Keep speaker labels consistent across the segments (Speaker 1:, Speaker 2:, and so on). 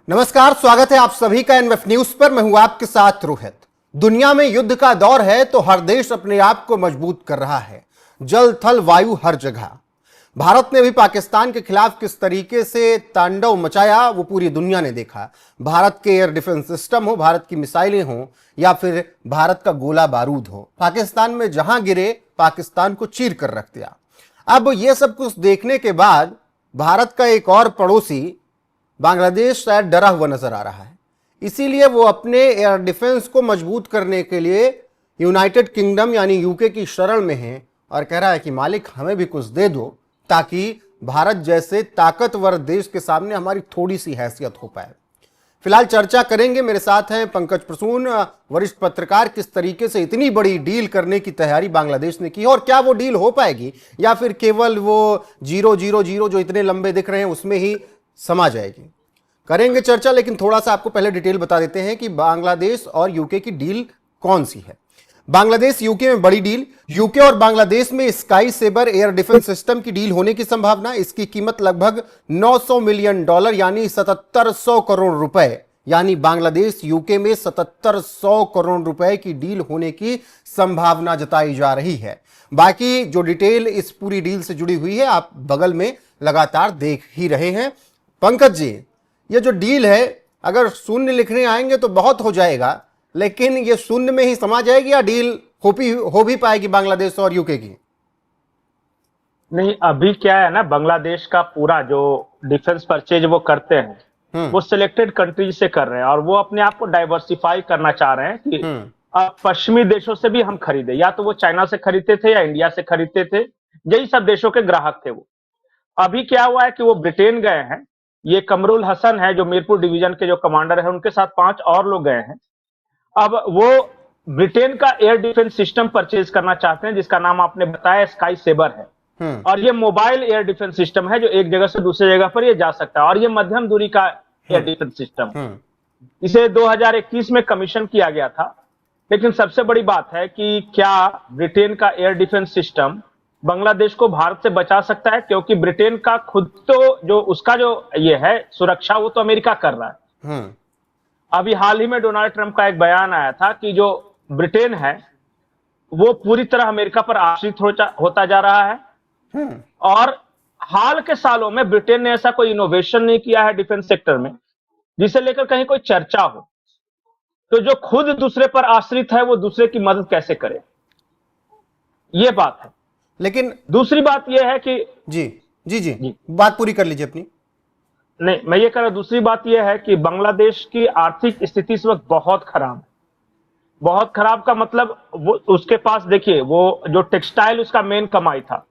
Speaker 1: नमस्कार, स्वागत है आप सभी का एनएफ न्यूज पर। मैं हूं आपके साथ रोहित। दुनिया में युद्ध का दौर है तो हर देश अपने आप को मजबूत कर रहा है, जल थल वायु हर जगह। भारत ने भी पाकिस्तान के खिलाफ किस तरीके से तांडव मचाया वो पूरी दुनिया ने देखा। भारत के एयर डिफेंस सिस्टम हो, भारत की मिसाइलें हो या फिर भारत का गोला बारूद हो, पाकिस्तान में जहां गिरे पाकिस्तान को चीर कर रख दिया। अब यह सब कुछ देखने के बाद भारत का एक और पड़ोसी बांग्लादेश शायद डरा हुआ नजर आ रहा है। इसीलिए वो अपने एयर डिफेंस को मजबूत करने के लिए यूनाइटेड किंगडम यानी यूके की शरण में है और कह रहा है कि मालिक हमें भी कुछ दे दो ताकि भारत जैसे ताकतवर देश के सामने हमारी थोड़ी सी हैसियत हो पाए। फिलहाल चर्चा करेंगे, मेरे साथ हैं पंकज प्रसून, वरिष्ठ पत्रकार। किस तरीके से इतनी बड़ी डील करने की तैयारी बांग्लादेश ने की और क्या वो डील हो पाएगी या फिर केवल वो 000 जो इतने लंबे दिख रहे हैं उसमें ही समा जाएगी। करेंगे चर्चा, लेकिन थोड़ा सा आपको पहले डिटेल बता देते हैं कि बांग्लादेश और यूके की डील कौन सी है। बांग्लादेश यूके में बड़ी डील। यूके और बांग्लादेश में sky sabre air defence system की डील होने की संभावना। इसकी कीमत लगभग $900 मिलियन यानी 7700 करोड़ रुपए, यानी बांग्लादेश यूके में 7700 करोड़ रुपए की डील होने की संभावना जताई जा रही है। बाकी जो डिटेल इस पूरी डील से जुड़ी हुई है आप बगल में लगातार देख ही रहे हैं। पंकज जी, ये जो डील है अगर शून्य लिखने आएंगे तो बहुत हो जाएगा, लेकिन ये शून्य में ही समा जाएगी या डील हो भी पाएगी बांग्लादेश और यूके की?
Speaker 2: नहीं, अभी क्या है ना, बांग्लादेश का पूरा जो डिफेंस परचेज वो करते हैं वो सिलेक्टेड कंट्रीज से कर रहे हैं और वो अपने आप को डाइवर्सिफाई करना चाह रहे हैं कि अब पश्चिमी देशों से भी हम खरीदे, या तो वो चाइना से खरीदते थे या इंडिया से खरीदते थे, यही सब देशों के ग्राहक थे वो। अभी क्या हुआ है कि वो ब्रिटेन गए हैं। ये कमरुल हसन है जो मीरपुर डिवीजन के जो कमांडर है, उनके साथ 5 और लोग गए हैं। अब वो ब्रिटेन का एयर डिफेंस सिस्टम परचेज करना चाहते हैं जिसका नाम आपने बताया स्काई सेबर है। और ये मोबाइल एयर डिफेंस सिस्टम है जो एक जगह से दूसरी जगह पर ये जा सकता है और ये मध्यम दूरी का एयर डिफेंस सिस्टम। इसे 2021 में कमीशन किया गया था। लेकिन सबसे बड़ी बात है कि क्या ब्रिटेन का एयर डिफेंस सिस्टम बांग्लादेश को भारत से बचा सकता है, क्योंकि ब्रिटेन का खुद तो जो उसका जो ये है सुरक्षा वो तो अमेरिका कर रहा है। अभी हाल ही में डोनाल्ड ट्रंप का एक बयान आया था कि जो ब्रिटेन है वो पूरी तरह अमेरिका पर आश्रित होता जा रहा है और हाल के सालों में ब्रिटेन ने ऐसा कोई इनोवेशन नहीं किया है डिफेंस सेक्टर में जिसे लेकर कहीं कोई चर्चा हो। तो जो खुद दूसरे पर आश्रित है वो दूसरे की मदद कैसे करे, ये बात है।
Speaker 1: लेकिन
Speaker 2: दूसरी बात यह है कि
Speaker 1: जी बात पूरी कर लीजिए अपनी।
Speaker 2: नहीं, मैं ये कह रहा हूं, दूसरी बात यह है कि बांग्लादेश की आर्थिक स्थिति इस वक्त बहुत खराब है। बहुत खराब का मतलब वो उसके पास देखिए वो जो टेक्सटाइल उसका मेन कमाई था।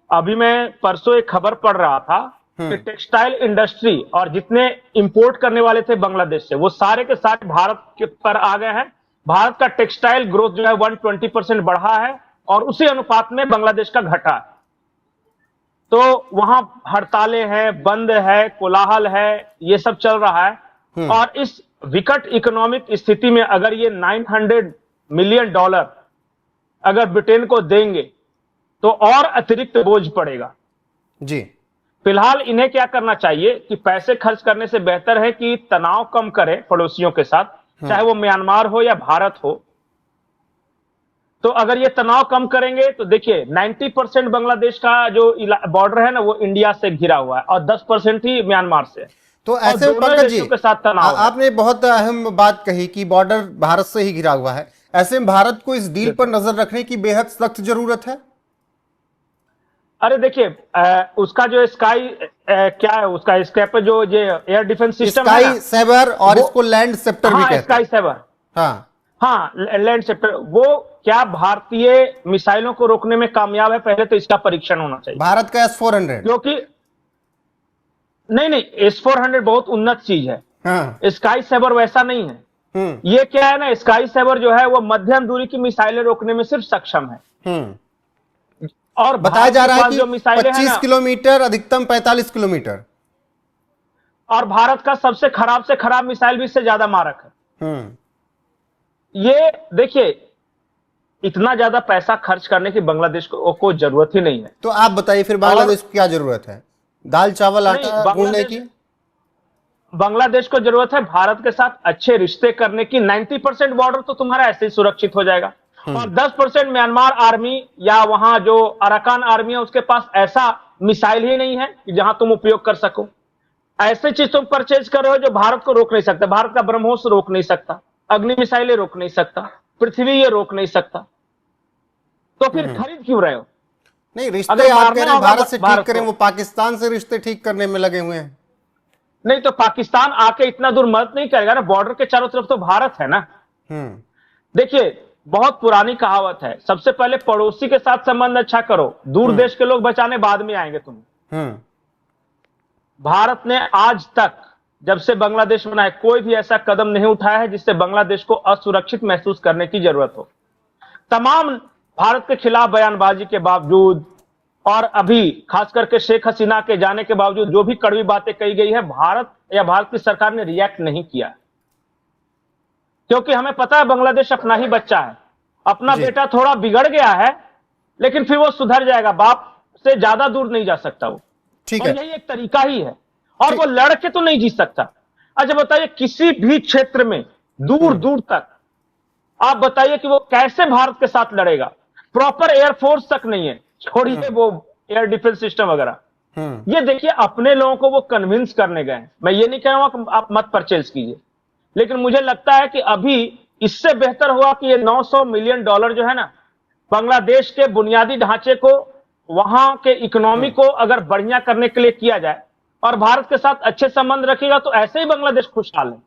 Speaker 2: अभी मैं परसों एक खबर पढ़ रहा था कि टेक्सटाइल इंडस्ट्री और जितने इंपोर्ट करने वाले थे बांग्लादेश से वो सारे के सारे भारत के पर आ गए हैं। भारत का टेक्सटाइल ग्रोथ जो है 120% बढ़ा है और उसी अनुपात में बांग्लादेश का घटा है। तो वहां हड़तालें हैं, बंद है, कोलाहल है, ये सब चल रहा है। और इस विकट इकोनॉमिक स्थिति में अगर ये $900 मिलियन अगर ब्रिटेन को देंगे तो और अतिरिक्त बोझ पड़ेगा
Speaker 1: जी।
Speaker 2: फिलहाल इन्हें क्या करना चाहिए कि पैसे खर्च करने से बेहतर है कि तनाव कम करें पड़ोसियों के साथ, चाहे वो म्यांमार हो या भारत हो। तो अगर ये तनाव कम करेंगे तो देखिए 90% बांग्लादेश का जो बॉर्डर है ना वो इंडिया से घिरा हुआ है और 10% ही म्यांमार से।
Speaker 1: तो ऐसे पंकज जी
Speaker 2: के साथ तनाव
Speaker 1: आपने बहुत अहम बात कही कि बॉर्डर भारत से ही घिरा हुआ है। ऐसे में भारत को इस डील पर नजर रखने की बेहद सख्त जरूरत है।
Speaker 2: अरे देखिए उसका जो स्काई क्या है, उसका इसके पे जो ये एयर डिफेंस सिस्टम है
Speaker 1: स्काई सेबर और इसको लैंड सेप्टर भी कहते हैं।
Speaker 2: स्काई सेबर, हाँ लैंड सेप्टर, वो क्या भारतीय मिसाइलों को रोकने में कामयाब है? पहले तो इसका परीक्षण होना चाहिए।
Speaker 1: भारत का S-400
Speaker 2: क्योंकि नहीं, S-400 बहुत उन्नत चीज है। स्काई सेबर वैसा नहीं है। ये क्या है ना, स्काई सेबर जो है वो मध्यम दूरी की मिसाइलें रोकने में सिर्फ सक्षम है। और
Speaker 1: बताया जा रहा है कि 25 किलोमीटर, अधिकतम 45 किलोमीटर।
Speaker 2: और भारत का सबसे खराब मिसाइल भी इससे ज्यादा मारक है। ये देखिए इतना ज्यादा पैसा खर्च करने की बांग्लादेश को जरूरत ही नहीं है।
Speaker 1: तो आप बताइए फिर बांग्लादेश को क्या जरूरत है? दाल चावल आटा गूंदने की?
Speaker 2: बांग्लादेश को जरूरत है भारत के साथ अच्छे रिश्ते करने की। 90% बॉर्डर तो तुम्हारा ऐसे ही सुरक्षित हो जाएगा, और 10% म्यांमार आर्मी या वहां जो अराकान आर्मी है उसके पास ऐसा मिसाइल ही नहीं है कि जहां तुम उपयोग कर सको। ऐसे चीज तुम परचेज कर रहे हो जो भारत को रोक नहीं सकता। भारत का ब्रह्मोस रोक नहीं सकता, अग्नि मिसाइलें रोक नहीं सकता, पृथ्वी ये रोक नहीं सकता, तो फिर खरीद क्यों रहे हो?
Speaker 1: नहीं, रिश्ते
Speaker 2: अगर
Speaker 1: आप कह
Speaker 2: मारना
Speaker 1: रहे हैं
Speaker 2: होगा
Speaker 1: भारत से ठीक
Speaker 2: भारत
Speaker 1: करें,
Speaker 2: को।
Speaker 1: वो पाकिस्तान से रिश्ते ठीक करने में लगे हुए हैं।
Speaker 2: नहीं तो पाकिस्तान आके इतना दूर मदद नहीं करेगा ना, बॉर्डर के चारों तरफ तो भारत है ना।
Speaker 1: हम्म।
Speaker 2: देखिए, बहुत पुरानी कहावत है, सबसे पहले पड़ोसी के साथ संबंध अच्छा करो, दूर देश के लोग बचाने बाद में आएंगे तुम्हें।
Speaker 1: हम्म।
Speaker 2: भारत ने आज तक जब से बांग्लादेश बना है कोई भी ऐसा कदम नहीं उठाया है जिससे बांग्लादेश को असुरक्षित महसूस करने की जरूरत हो। तमाम भारत के खिलाफ बयानबाजी के बावजूद और अभी खास करके शेख हसीना के जाने के बावजूद जो भी कड़वी बातें कही गई है, भारत या भारत की सरकार ने रिएक्ट नहीं किया, क्योंकि हमें पता है बांग्लादेश अपना ही बच्चा है, अपना बेटा थोड़ा बिगड़ गया है लेकिन फिर वो सुधर जाएगा, बाप से ज्यादा दूर नहीं जा सकता वो।
Speaker 1: ठीक
Speaker 2: और
Speaker 1: है।
Speaker 2: यही एक तरीका ही है, और वो लड़के तो नहीं जीत सकता। अच्छा बताइए, किसी भी क्षेत्र में दूर दूर तक आप बताइए कि वो कैसे भारत के साथ लड़ेगा? प्रॉपर एयरफोर्स तक नहीं है, छोड़िए वो एयर डिफेंस सिस्टम वगैरह। ये देखिए, अपने लोगों को वो कन्विंस करने गए। मैं ये नहीं कह रहा हूं कि आप मत परचेज कीजिए, लेकिन मुझे लगता है कि अभी इससे बेहतर हुआ कि ये $900 मिलियन जो है ना, बांग्लादेश के बुनियादी ढांचे को, वहां के इकोनॉमी को अगर बढ़िया करने के लिए किया जाए और भारत के साथ अच्छे संबंध रखेगा तो ऐसे ही बांग्लादेश खुशहाल है।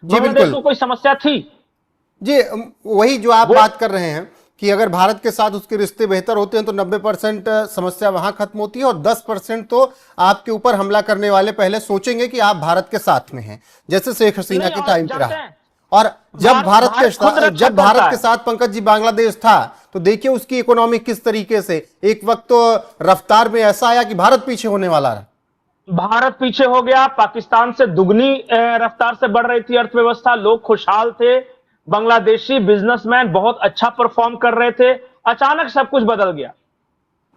Speaker 2: बांग्लादेश को कोई समस्या थी
Speaker 1: जी, वही जो आप बात कर रहे हैं कि अगर भारत के साथ उसके रिश्ते बेहतर होते हैं तो 90% समस्या वहां खत्म होती है, और 10% तो आपके ऊपर हमला करने वाले पहले सोचेंगे कि आप भारत के साथ में हैं, जैसे शेख हसीना के टाइम पे रहा। और जब भारत के साथ पंकज जी बांग्लादेश था तो देखिए उसकी इकोनॉमी किस तरीके से, एक वक्त तो रफ्तार में ऐसा आया कि भारत पीछे होने वाला रहा।
Speaker 2: भारत पीछे हो गया, पाकिस्तान से दुगनी रफ्तार से बढ़ रही थी अर्थव्यवस्था, लोग खुशहाल थे, बांग्लादेशी बिजनेसमैन बहुत अच्छा परफॉर्म कर रहे थे। अचानक सब कुछ बदल गया।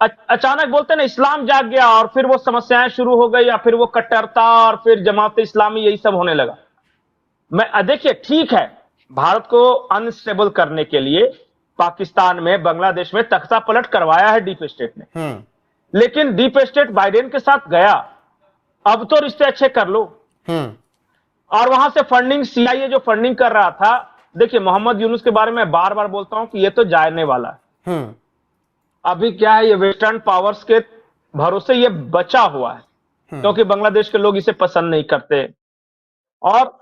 Speaker 2: अचानक बोलते ना, इस्लाम जाग गया, और फिर वो समस्याएं शुरू हो गई, या फिर वो कट्टरता और फिर जमात इस्लामी, यही सब होने लगा। मैं देखिए, ठीक है, भारत को अनस्टेबल करने के लिए पाकिस्तान में, बांग्लादेश में तख्ता पलट करवाया है डीप स्टेट ने, लेकिन डीप स्टेट बाइडेन के साथ गया, अब तो रिश्ते अच्छे कर लो। और वहां से फंडिंग, सीआईए जो फंडिंग कर रहा था, देखिए मोहम्मद यूनुस के बारे में बार बार बोलता हूं कि ये तो जाने वाला है। अभी क्या है, ये वेस्टर्न पावर्स के भरोसे ये बचा हुआ है, क्योंकि बांग्लादेश के लोग इसे पसंद नहीं करते, और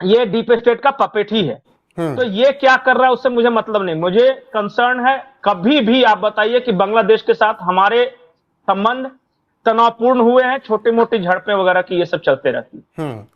Speaker 2: ये डीप स्टेट का पपेट ही है। तो ये क्या कर रहा है उससे मुझे मतलब नहीं, मुझे कंसर्न है, कभी भी आप बताइए कि बांग्लादेश के साथ हमारे संबंध तनावपूर्ण हुए हैं, छोटी मोटी झड़पें वगैरह की ये सब चलते रहती है।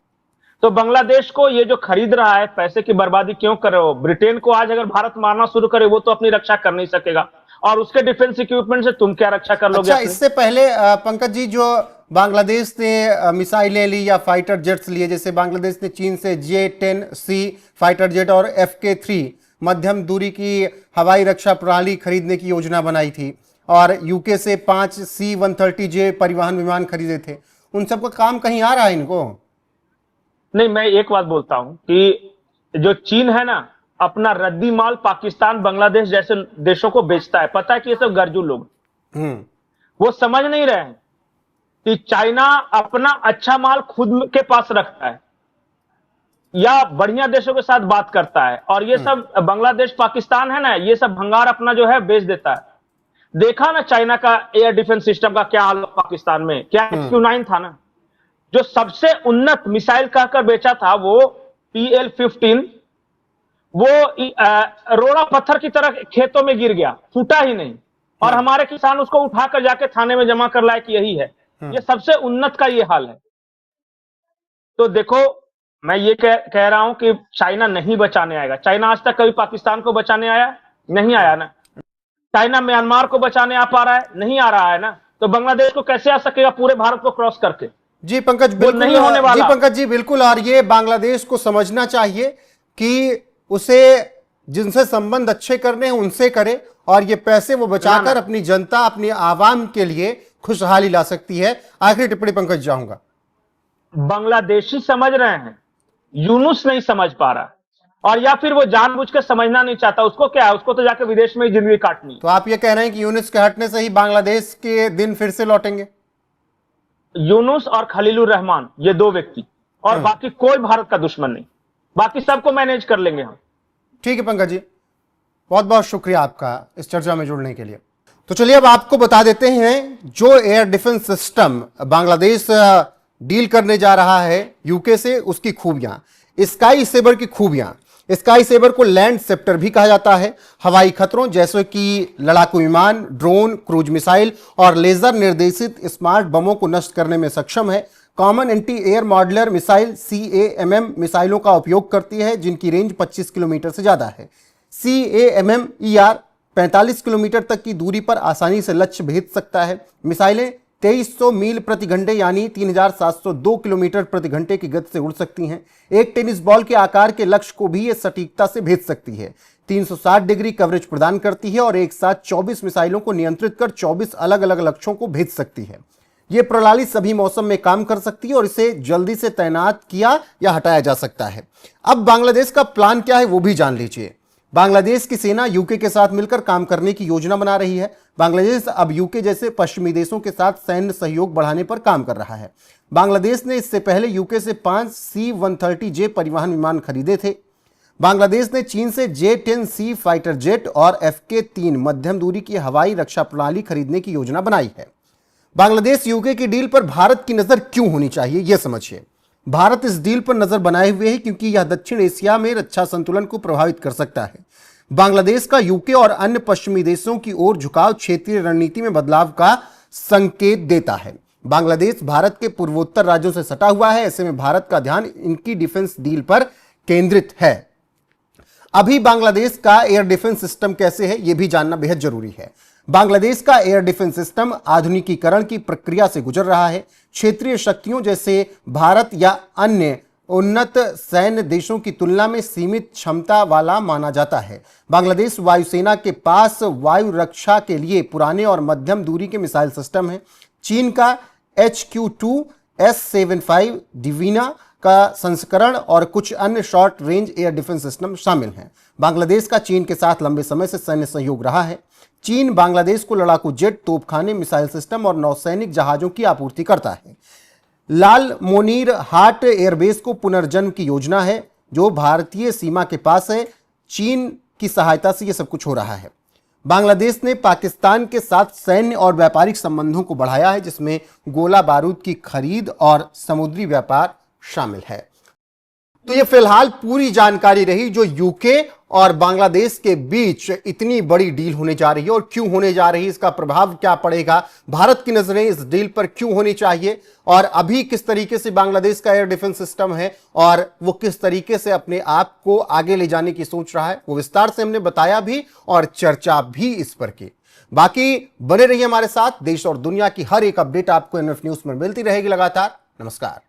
Speaker 2: तो बांग्लादेश को ये जो खरीद रहा है, पैसे की बर्बादी क्यों कर रहे हो? ब्रिटेन को आज अगर भारत मारना शुरू करे, वो तो अपनी रक्षा कर नहीं सकेगा, और उसके डिफेंस इक्विपमेंट से तुम क्या रक्षा कर लोगे?
Speaker 1: अच्छा, इससे पहले पंकज जी, जो बांग्लादेश ने मिसाइलें ली या फाइटर जेट्स लिए, जैसे बांग्लादेश ने चीन से J-10C फाइटर जेट और FK-3 मध्यम दूरी की हवाई रक्षा प्रणाली खरीदने की योजना बनाई थी, और यूके से 5 C-130J परिवहन विमान खरीदे थे, उन सबका काम कहीं आ रहा है इनको?
Speaker 2: नहीं, मैं एक बात बोलता हूं कि जो चीन है ना, अपना रद्दी माल पाकिस्तान, बांग्लादेश जैसे देशों को बेचता है। पता है कि ये सब गर्जू लोग, वो समझ नहीं रहे हैं कि चाइना अपना अच्छा माल खुद के पास रखता है या बढ़िया देशों के साथ बात करता है, और ये सब बांग्लादेश, पाकिस्तान है ना, ये सब भंगार अपना जो है बेच देता है। देखा ना चाइना का एयर डिफेंस सिस्टम का क्या हाल पाकिस्तान में, क्या HQ-9 था ना, जो सबसे उन्नत मिसाइल कहकर बेचा था, वो PL-15, वो रोड़ा पत्थर की तरह खेतों में गिर गया, फूटा ही नहीं, और हमारे किसान उसको उठाकर जाके थाने में जमा कर लाए कि यही है। ये सबसे उन्नत का ये हाल है। तो देखो, मैं ये कह रहा हूं कि चाइना नहीं बचाने आएगा। चाइना आज तक कभी पाकिस्तान को बचाने आया? नहीं आया ना। चाइना म्यांमार को बचाने आ पा रहा है? नहीं आ रहा है ना। तो बांग्लादेश को कैसे आ सकेगा पूरे भारत को क्रॉस करके?
Speaker 1: जी पंकज, बिल्कुल
Speaker 2: नहीं होने वाला।
Speaker 1: जी पंकज जी, बिल्कुल। और ये बांग्लादेश को समझना चाहिए कि उसे जिनसे संबंध अच्छे करने हैं उनसे करे, और ये पैसे वो बचाकर अपनी जनता, अपनी आवाम के लिए खुशहाली ला सकती है। आखिरी टिप्पणी पंकज चाहूंगा।
Speaker 2: बांग्लादेशी समझ रहे हैं, यूनुस नहीं समझ पा रहा, और या फिर वो जानबूझकर समझना नहीं चाहता। उसको क्या है, उसको तो जाकर विदेश में ही जिंदगी काटनी।
Speaker 1: तो आप ये कह रहे हैं कि यूनुस के हटने से ही बांग्लादेश के दिन फिर से लौटेंगे?
Speaker 2: यूनुस और खलीलुर रहमान, ये दो व्यक्ति, और बाकी कोई भारत का दुश्मन नहीं, बाकी सबको मैनेज कर लेंगे हम।
Speaker 1: ठीक है पंकज जी, बहुत बहुत शुक्रिया आपका इस चर्चा में जुड़ने के लिए। तो चलिए अब आपको बता देते हैं जो air defence system Bangladesh deal करने जा रहा है यूके से, उसकी खूबियां, स्काई सेबर की खूबियां। स्काई सेबर को लैंड सेप्टर भी कहा जाता है। हवाई खतरों जैसे कि लड़ाकू विमान, ड्रोन, क्रूज मिसाइल और लेजर निर्देशित स्मार्ट बमों को नष्ट करने में सक्षम है। Common anti air modular missile CAMM मिसाइलों का उपयोग करती है जिनकी रेंज 25 किलोमीटर से ज्यादा है। CAMM-ER 45 किलोमीटर तक की दूरी पर आसानी से लक्ष्य भेद सकता है। मिसाइलें 2300 मील प्रति घंटे यानी 3702 किलोमीटर प्रति घंटे की गति से उड़ सकती हैं। एक टेनिस बॉल के आकार के लक्ष्य को भी ये सटीकता से भेद सकती है। 360 डिग्री कवरेज प्रदान करती है और एक साथ 24 मिसाइलों को नियंत्रित कर 24 अलग अलग लक्ष्यों को भेज सकती है। यह प्रणाली सभी मौसम में काम कर सकती है और इसे जल्दी से तैनात किया या हटाया जा सकता है। अब बांग्लादेश का प्लान क्या है वो भी जान लीजिए। बांग्लादेश की सेना यूके के साथ मिलकर काम करने की योजना बना रही है। बांग्लादेश अब यूके जैसे पश्चिमी देशों के साथ सैन्य सहयोग बढ़ाने पर काम कर रहा है। बांग्लादेश ने इससे पहले यूके से 5 C-130J परिवहन विमान खरीदे थे। बांग्लादेश ने चीन से J-10C फाइटर जेट और FK-3 मध्यम दूरी की हवाई रक्षा प्रणाली खरीदने की योजना बनाई है। बांग्लादेश यूके की डील पर भारत की नजर क्यों होनी चाहिए यह समझिए। भारत इस डील पर नजर बनाए हुए है क्योंकि यह दक्षिण एशिया में रक्षा संतुलन को प्रभावित कर सकता है। बांग्लादेश का यूके और अन्य पश्चिमी देशों की ओर झुकाव क्षेत्रीय रणनीति में बदलाव का संकेत देता है। बांग्लादेश भारत के पूर्वोत्तर राज्यों से सटा हुआ है, ऐसे में भारत का ध्यान इनकी डिफेंस डील पर केंद्रित है। अभी बांग्लादेश का एयर डिफेंस सिस्टम कैसे है यह भी जानना बेहद जरूरी है। बांग्लादेश का एयर डिफेंस सिस्टम आधुनिकीकरण की प्रक्रिया से गुजर रहा है। क्षेत्रीय शक्तियों जैसे भारत या अन्य उन्नत सैन्य देशों की तुलना में सीमित क्षमता वाला माना जाता है। बांग्लादेश वायुसेना के पास वायु रक्षा के लिए पुराने और मध्यम दूरी के मिसाइल सिस्टम है। चीन का HQ-2 S-75 डिवीना का संस्करण और कुछ अन्य short range air defence system शामिल हैं। बांग्लादेश का चीन के साथ लंबे समय से सैन्य सहयोग रहा है। चीन बांग्लादेश को लड़ाकू जेट, तोपखाने, मिसाइल सिस्टम और नौसैनिक जहाजों की आपूर्ति करता है। लाल मोनीर हाट एयरबेस को पुनर्जन्म की योजना है जो भारतीय सीमा के पास है। चीन की सहायता से यह सब कुछ हो रहा है। बांग्लादेश ने पाकिस्तान के साथ सैन्य और व्यापारिक संबंधों को बढ़ाया है जिसमें गोला बारूद की खरीद और समुद्री व्यापार शामिल है। तो ये फिलहाल पूरी जानकारी रही जो यूके और बांग्लादेश के बीच इतनी बड़ी डील होने जा रही है और क्यों होने जा रही है, इसका प्रभाव क्या पड़ेगा, भारत की नजरें इस डील पर क्यों होनी चाहिए और अभी किस तरीके से बांग्लादेश का एयर डिफेंस सिस्टम है और वो किस तरीके से अपने आप को आगे ले जाने की सोच रहा है, वो विस्तार से हमने बताया भी और चर्चा भी इस पर की। बाकी बने रहिए हमारे साथ। देश और दुनिया की हर एक अपडेट आपको NF न्यूज में मिलती रहेगी लगातार। नमस्कार।